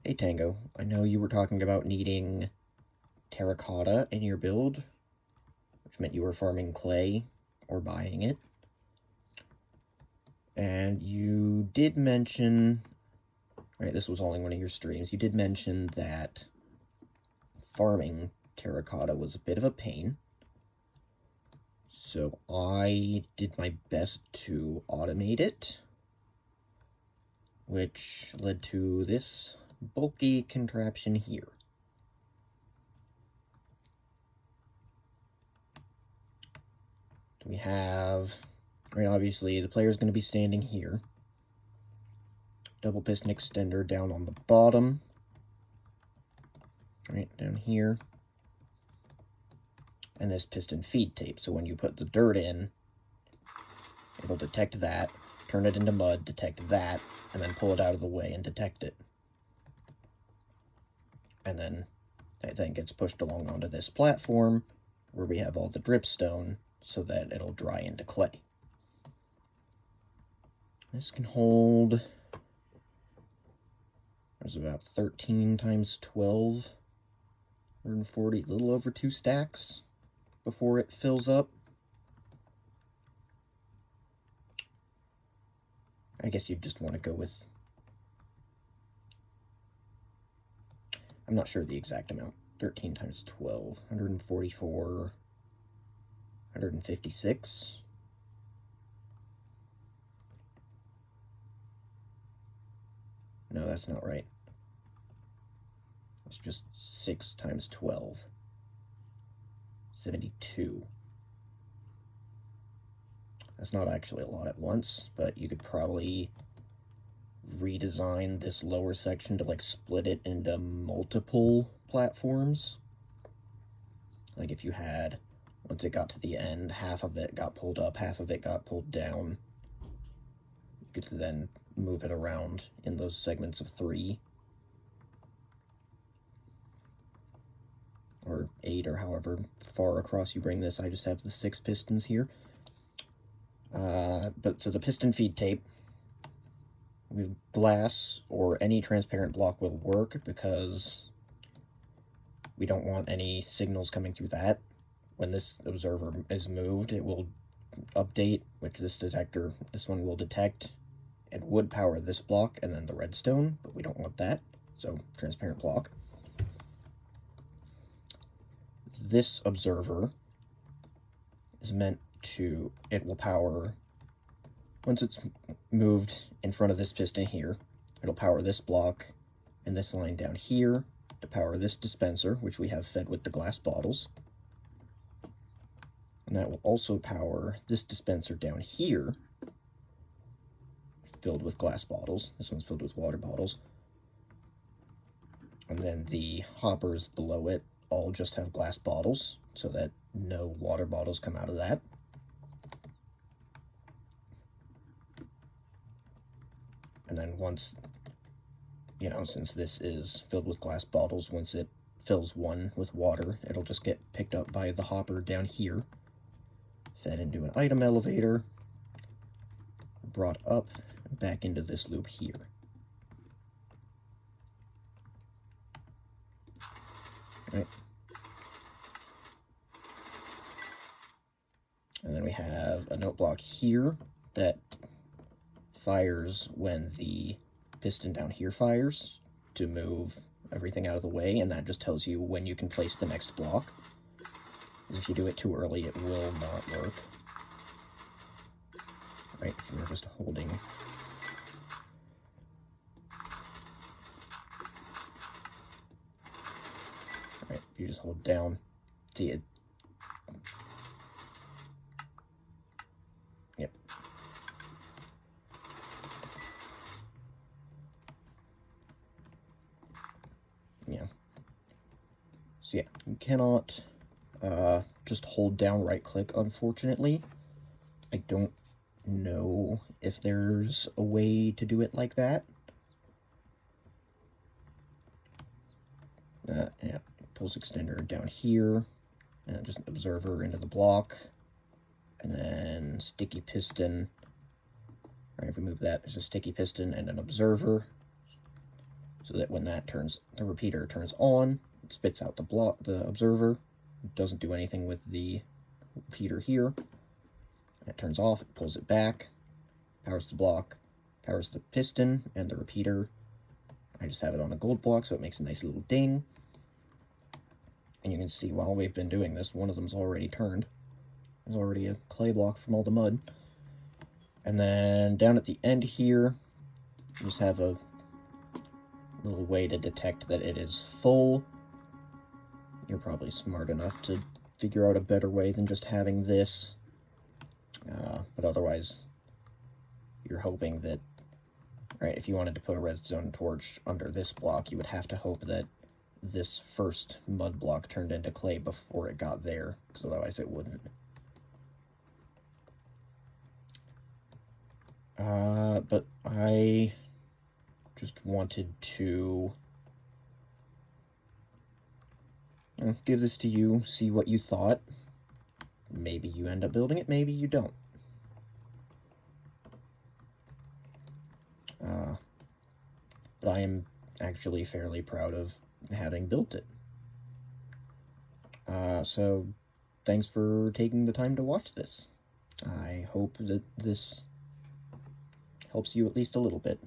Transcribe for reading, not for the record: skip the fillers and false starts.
Hey Tango, I know you were talking about needing terracotta in your build, which meant you were farming clay or buying it. And you did mention, right, this was all in one of your streams, you did mention that farming terracotta was a bit of a pain. So I did my best to automate it, which led to this bulky contraption here. We have, right, obviously the player's going to be standing here. Double piston extender down on the bottom. Right, down here. And this piston feed tape, so when you put the dirt in, it'll detect that, turn it into mud, detect that, and then pull it out of the way and detect it. And then that thing gets pushed along onto this platform, where we have all the dripstone, so that it'll dry into clay. This can hold, there's about 13 times 12, 140, a little over 2 stacks before it fills up. I guess you'd just want to go with, I'm not sure the exact amount, 13 times 12, 144, 156. No, that's not right. It's just 6 times 12. 72. That's not actually a lot at once, but you could probably redesign this lower section to like split it into multiple platforms. Like if you had, once it got to the end, half of it got pulled up, half of it got pulled down. You could then move it around in those segments of 3. Or 8, or however far across you bring this. I just have the 6 pistons here. But so the piston feed tape, with glass or any transparent block will work, because we don't want any signals coming through that. When this observer is moved, it will update, which this one will detect. It would power this block and then the redstone, but we don't want that, so transparent block. This observer is meant to, it will power, once it's moved in front of this piston here, it'll power this block and this line down here to power this dispenser, which we have fed with the glass bottles. And that will also power this dispenser down here, filled with glass bottles. This one's filled with water bottles. And then the hoppers below it all just have glass bottles, so that no water bottles come out of that. And then once, you know, since this is filled with glass bottles, once it fills one with water, it'll just get picked up by the hopper down here, fed into an item elevator, brought up and back into this loop here. Right. And then we have a note block here that fires when the piston down here fires to move everything out of the way, and that just tells you when you can place the next block. Because if you do it too early, it will not work. Right, we're just holding. Right, you just hold down. See it. Yep. Yeah. So yeah, you cannot just hold down right click, unfortunately. I don't know if there's a way to do it like that. Yeah, pulse extender down here, and just observer into the block, and then sticky piston. All right, if we move that, there's a sticky piston and an observer. so that when the repeater turns on, it spits out the observer. It doesn't do anything with the repeater here. It turns off, it pulls it back, powers the block, powers the piston and the repeater. I just have it on a gold block, so it makes a nice little ding. And you can see while we've been doing this, one of them's already turned. There's already a clay block from all the mud. And then down at the end here, we just have a little way to detect that it is full. You're probably smart enough to figure out a better way than just having this. But otherwise, you're hoping that, right, if you wanted to put a redstone torch under this block, you would have to hope that this first mud block turned into clay before it got there, because otherwise it wouldn't. But I just wanted to give this to you, see what you thought. Maybe you end up building it, maybe you don't. But I am actually fairly proud of having built it. So thanks for taking the time to watch this. I hope that this helps you at least a little bit.